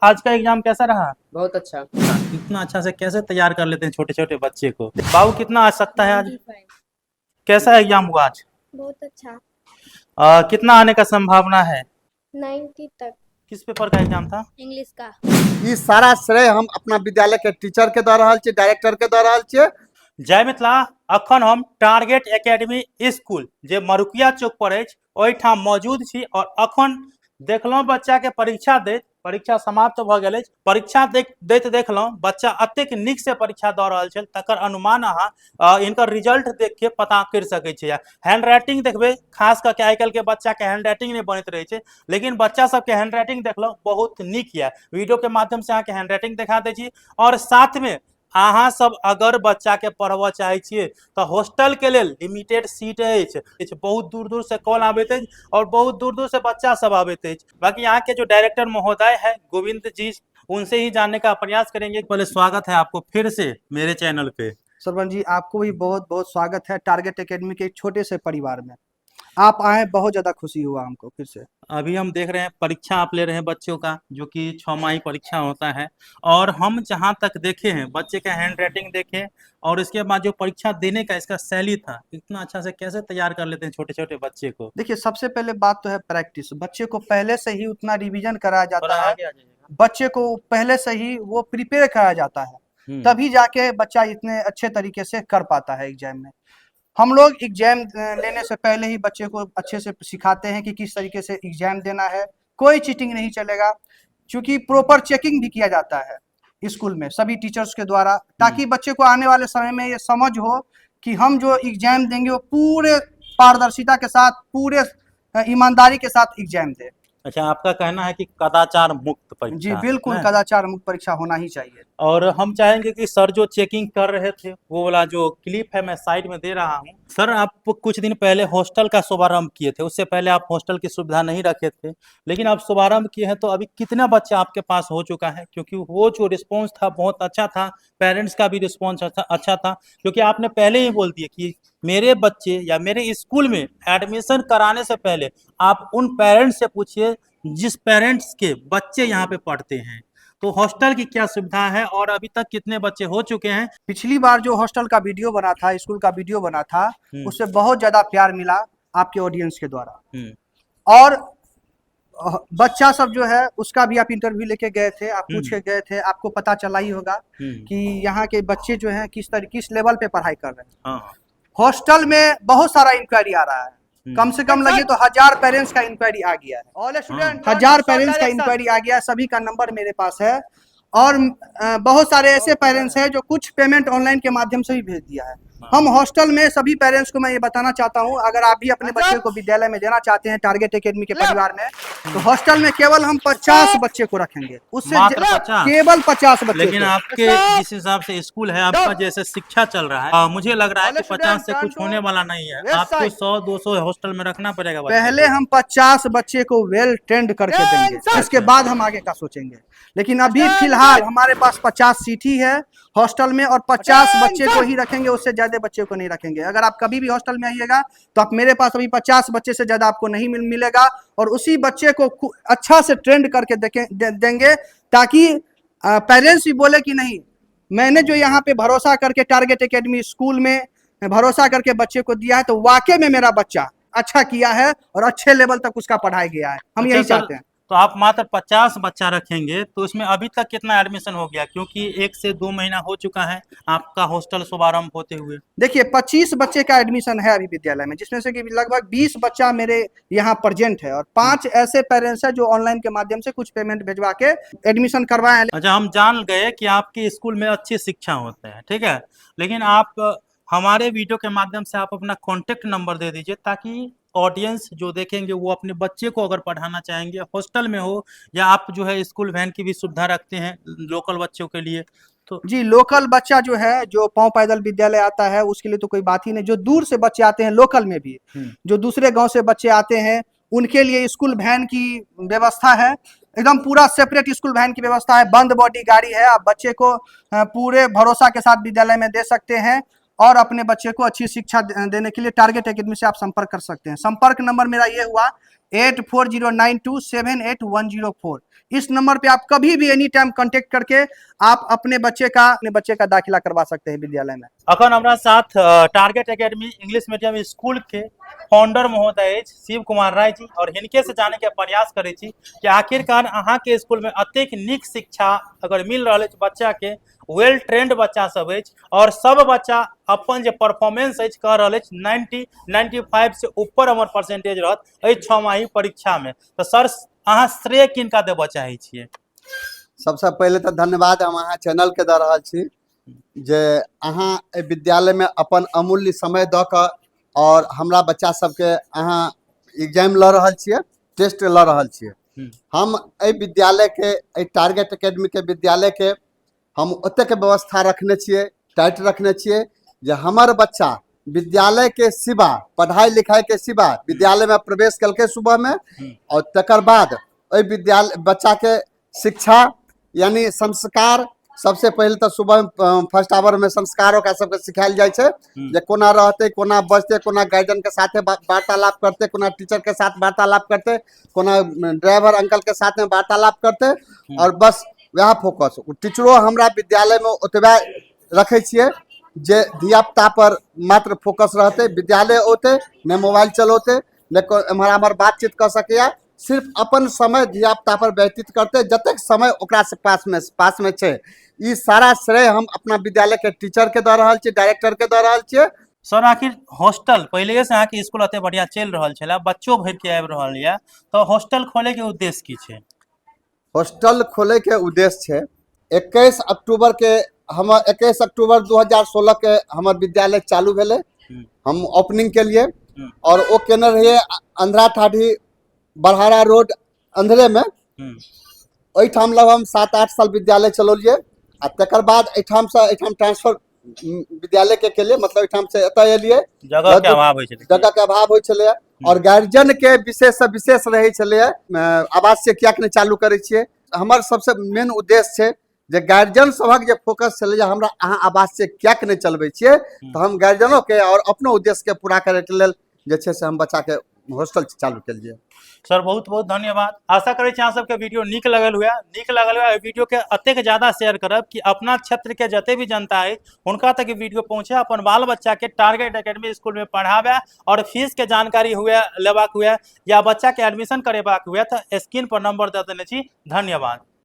आज का एग्जाम कैसा रहा? बहुत अच्छा। इतना अच्छा से कैसे तैयार कर लेते हैं छोटे छोटे बच्चे को? बाबू कितना आ सकता है आज? 95। कैसा एग्जाम हुआ आज? बहुत अच्छा। कितना आने का संभावना है? 90 तक। किस पेपर का एग्जाम था? इंग्लिश का। ई सारा श्रेय हम अपना विद्यालय के टीचर के दऽ रहल छियै, डायरेक्टर के दऽ रहल छियै। जय मिथिला। अखन हम टारगेट एकेडमी स्कूल जे मरुकिया चौक पर अछि ओहिठाम मौजूद छी और अखन देखलहुँ बच्चा के परीक्षा दैत, परीक्षा समाप्त भऽ गेल अछि। परीक्षा दैत देखलहुँ बच्चा अतेक नीक से परीक्षा दऽ रहल छल तकर अनुमान अहाँ इनकर रिजल्ट देख के पता करि सकै छियै। हैंड राइटिंग देखबै, खास करके आइ काल्हि के बच्चा के हैंड राइटिंग नहीं बनैत रहे छै, लेकिन बच्चा सबके हैंड राइटिंग देखलहुँ बहुत नीक यऽ। वीडियो के माध्यम से अहाँके हैंड राइटिंग देखा दै छी और साथ में अहाँ सब अगर बच्चा के पढ़बऽ चाहे छियै तो हॉस्टल के लेल लिमिटेड सीट अछि। बहुत दूर दूर से कॉल आबैत अछि और बहुत दूर दूर से बच्चा सब आबैत अछि। बाकी यहाँ के जो डायरेक्टर महोदय है गोविंद जी, उनसे ही जानने का प्रयास करेंगे। पहले स्वागत है आपको फिर से मेरे चैनल पे। सरवन जी, आपको भी बहुत बहुत स्वागत है टारगेट एकेडमी के एक छोटे से परिवार में। आप आए, बहुत ज्यादा खुशी हुआ हमको फिर से। अभी हम देख रहे हैं परीक्षा आप ले रहे हैं बच्चों का, जो कि 6 माही परीक्षा होता है और हम जहां तक देखे हैं बच्चे का हैंड राइटिंग देखे और इसके बाद जो परीक्षा देने का इसका शैली था, इतना अच्छा से कैसे तैयार कर लेते हैं छोटे छोटे बच्चे को? देखिए, सबसे पहले बात तो है प्रैक्टिस। बच्चे को पहले से ही उतना रिवीजन कराया थोड़ा जाता है, आगे आ जाइएगा। बच्चे को पहले से ही वो प्रिपेयर कराया जाता है, तभी जाके बच्चा इतने अच्छे तरीके से कर पाता है एग्जाम में। हम लोग एग्जाम लेने से पहले ही बच्चे को अच्छे से सिखाते हैं कि किस तरीके से एग्जाम देना है। कोई चीटिंग नहीं चलेगा, क्योंकि प्रॉपर चेकिंग भी किया जाता है स्कूल में सभी टीचर्स के द्वारा, ताकि बच्चे को आने वाले समय में ये समझ हो कि हम जो एग्जाम देंगे वो पूरे पारदर्शिता के साथ, पूरे ईमानदारी के साथ एग्जाम दे। अच्छा, आपका कहना है कि कदाचार मुक्त परीक्षा? जी बिल्कुल, ना? कदाचार मुक्त परीक्षा होना ही चाहिए। और हम चाहेंगे कि सर जो चेकिंग कर रहे थे वो वाला जो क्लिप है मैं साइड में दे रहा हूँ। सर, आप कुछ दिन पहले हॉस्टल का शुभारंभ किए थे, उससे पहले आप हॉस्टल की सुविधा नहीं रखे थे, लेकिन आप शुभारंभ किए हैं तो अभी कितना बच्चा आपके पास हो चुका है? क्योंकि वो जो रिस्पॉन्स था बहुत अच्छा था, पेरेंट्स का भी रिस्पॉन्स अच्छा था, क्योंकि आपने पहले ही बोल दिया कि मेरे बच्चे या मेरे स्कूल में एडमिशन कराने से पहले आप उन पेरेंट्स से पूछिए जिस पेरेंट्स के बच्चे यहाँ पे पढ़ते हैं। तो हॉस्टल की क्या सुविधा है और अभी तक कितने बच्चे हो चुके हैं? पिछली बार जो हॉस्टल का वीडियो बना था, स्कूल का वीडियो बना था, उससे बहुत ज्यादा प्यार मिला आपके ऑडियंस के द्वारा। और बच्चा सब जो है उसका भी आप इंटरव्यू लेके गए थे, आप पूछ के गए थे, आपको पता चला ही होगा कि यहाँ के बच्चे जो हैं किस लेवल पे पढ़ाई कर रहे हैं। हाँ। हॉस्टल में बहुत सारा इंक्वायरी आ रहा है, कम से कम लगे तो 1000 पेरेंट्स का इंक्वायरी आ गया है। ऑल स्टूडेंट 1000 पेरेंट्स का इंक्वायरी आ गया है, सभी का नंबर मेरे पास है। और बहुत सारे ऐसे पेरेंट्स हैं जो कुछ पेमेंट ऑनलाइन के माध्यम से भी भेज दिया है। हम हॉस्टल में सभी पेरेंट्स को मैं ये बताना चाहता हूँ, अगर आप भी अपने बच्चे को विद्यालय में देना चाहते हैं टारगेट एकेडमी के परिवार में, तो हॉस्टल में केवल हम 50 बच्चे को रखेंगे, उससे मात्र 50? केवल 50 बच्चे। लेकिन आपके जिस हिसाब से स्कूल है, आपका जैसे शिक्षा चल रहा है, मुझे लग रहा है कि 50 से कुछ होने वाला नहीं है। आपको 100-200 हॉस्टल में रखना पड़ेगा। पहले हम 50 बच्चे को वेल ट्रेंड करके देंगे, इसके बाद हम आगे का सोचेंगे। लेकिन अभी फिलहाल हमारे पास 50 सीट ही है हॉस्टल में, और 50 बच्चे को ही रखेंगे, उससे ज्यादा बच्चे को नहीं रखेंगे। अगर आप कभी भी हॉस्टल में आइएगा तो आप मेरे पास अभी 50 बच्चे से ज्यादा आपको नहीं मिलेगा, और उसी बच्चे को अच्छा से ट्रेंड करके देंगे, ताकि पेरेंट्स भी बोले कि नहीं, मैंने जो यहाँ पे भरोसा करके टारगेट एकेडमी स्कूल में भरोसा करके बच्चे को दिया है, तो वाकई में मेरा बच्चा अच्छा किया है और अच्छे लेवल तक उसका पढ़ाया गया है। हम यही चाहते हैं। तो आप मात्र 50 बच्चा रखेंगे, तो इसमें अभी तक कितना एडमिशन हो गया? क्योंकि 1 से 2 महीना हो चुका है आपका हॉस्टल शुभारंभ होते हुए। देखिए, 25 बच्चे का एडमिशन है अभी विद्यालय में, जिसमें से कि लगभग 20 बच्चा मेरे यहाँ प्रेजेंट है, और 5 ऐसे पेरेंट्स हैं जो ऑनलाइन के माध्यम से कुछ पेमेंट भिजवा के एडमिशन करवाए। अच्छा, हम जान गए कि आपके स्कूल में अच्छी शिक्षा होते हैं, ठीक है, लेकिन आप हमारे वीडियो के माध्यम से आप अपना कॉन्टेक्ट नंबर दे दीजिए, ताकि ऑडियंस जो देखेंगे वो अपने बच्चे को अगर पढ़ाना चाहेंगे हॉस्टल में हो, या आप जो है स्कूल वैन की भी सुविधा रखते हैं लोकल बच्चों के लिए, तो जी लोकल बच्चा जो है, जो पांव पैदल विद्यालय आता है, उसके लिए तो कोई बात ही नहीं। जो दूर से बच्चे आते हैं लोकल में भी, जो दूसरे गांव से बच्चे आते हैं, उनके लिए स्कूल वैन की व्यवस्था है, एकदम पूरा सेपरेट स्कूल वैन की व्यवस्था है, बंद बॉडी गाड़ी है। आप बच्चे को पूरे भरोसा के साथ विद्यालय में दे सकते हैं, और अपने बच्चे को अच्छी शिक्षा देने के लिए टारगेट एकेडमी से आप संपर्क कर सकते हैं। संपर्क नंबर मेरा ये हुआ 8409278104। इस नंबर पे आप कभी भी एनी टाइम कांटेक्ट करके आप अपने बच्चे का दाखिला करवा सकते हैं विद्यालय में। अखन हमरा साथ target academy English medium school के फाउंडर महोदय शिव कुमार राय जी और हिनके से जाने के प्रयास करे छी कि आखिरकार अहाँ के स्कूल में अतेक नीक शिक्षा अगर मिल रहा है बच्चा के, वेल ट्रेंड बच्चा सब है और सब बच्चा अपन जे परफॉर्मेंस है कह रहा है 90-95 से ऊपर हमर परसेंटेज रहत 6 माही परीक्षा में, तो सर अहाँ श्रेय किनका देबऽ चाहे छियै? सबसे पहले तो धन्यवाद हम अहाँ चैनल के दऽ रहल छी जे अहाँ एहि विद्यालय में अपन अमूल्य समय दऽ कऽ और हमरा बच्चा सबके अहाँ एग्जाम लऽ रहल छियै, टेस्ट लऽ रहल छियै। हम एहि विद्यालय के एहि टारगेट एकेडमी के विद्यालय के हम ओतेक व्यवस्था रखने छियै, टाइट रखने छियै जे हमर बच्चा विद्यालय के सिवा, पढ़ाई लिखाई के सिवा विद्यालय में प्रवेश कलके सुबह में और तकर बाद ओहि विद्यालय बच्चा के शिक्षा यानी संस्कार सबसे पहले तो सुबह फर्स्ट आवर में संस्कार ओकरा सबके सिखायल जाइ छै जे कोना रहते, कोना बजते, कोना गार्जियन के साथे वार्तालाप करते, कोना टीचर के साथ वार्तालाप करते, कोना ड्राइवर अंकल के साथ में वार्तालाप करते और बस वह फोकस। टीचरो हमरा विद्यालय में ओतबे रखे छियै जे धिया पुता पर मात्र फोकस रहते, विद्यालय ओते ने मोबाइल चलोते ने एम्हर बातचीत कर सके, सिर्फ अपन समय धिया पुता पर व्यतीत करते, जतक समय ओकरा से पास में छै। ई सारा श्रेय हम अपना विद्यालय के टीचर के दऽ रहल छियै, डायरेक्टर के दऽ रहल छियै। सर आखिर हॉस्टल पहले से अहाँ के स्कूल अते बढ़िया चल रहा है, बच्चों भर के आबि रहल है, तो हॉस्टल खोले के उद्देश्य की छै? हॉस्टल खोले के उद्देश्य छै 21 अक्टूबर के हम 21 अक्टूबर 2016 के हमार विद्यालय चालू भेले, हम ओपनिंग के लिए और वो केने रहिए अंधरा ठाठी बरहारा रोड अंधरे में। ओहिठाम लग हम 7-8 साल विद्यालय चलोलिए आ तकर बाद एठाम ट्रांसफर विद्यालय के लिए, मतलब एठाम से एतय एलिए, जगह के अभाव होइ छलै, जगह के अभाव होइ छलै और गार्जियन के विशेष से विशेष रहे छलै। आवासीय किया के चालू करे छियै? हमर सबसे मेन उद्देश्य छै जे गार्जियन सबक जे फोकस छलै जे हमरा अहाँ आवासीय किया के नहीं चलबै छियै, तो हम गार्जियनों के और अपनो उद्देश्य के पूरा करे के लेल जे छै से हम बच्चा के हॉस्टल चालू केलिए। सर बहुत बहुत धन्यवाद। आशा करै छी अहाँ सबके वीडियो नीक लगल हुए वीडियो के अतेक ज्यादा शेयर करब कि अपना क्षेत्र के जते भी जनता है उनका तक वीडियो पहुंचे, अपन बाल बच्चा के टारगेट एकेडमी स्कूल में पढ़ावे और फीस के जानकारी हुए लेबाक हुए या बच्चा के एडमिशन करेबाक हुए तो स्क्रीन पर नंबर दे देने छी। धन्यवाद।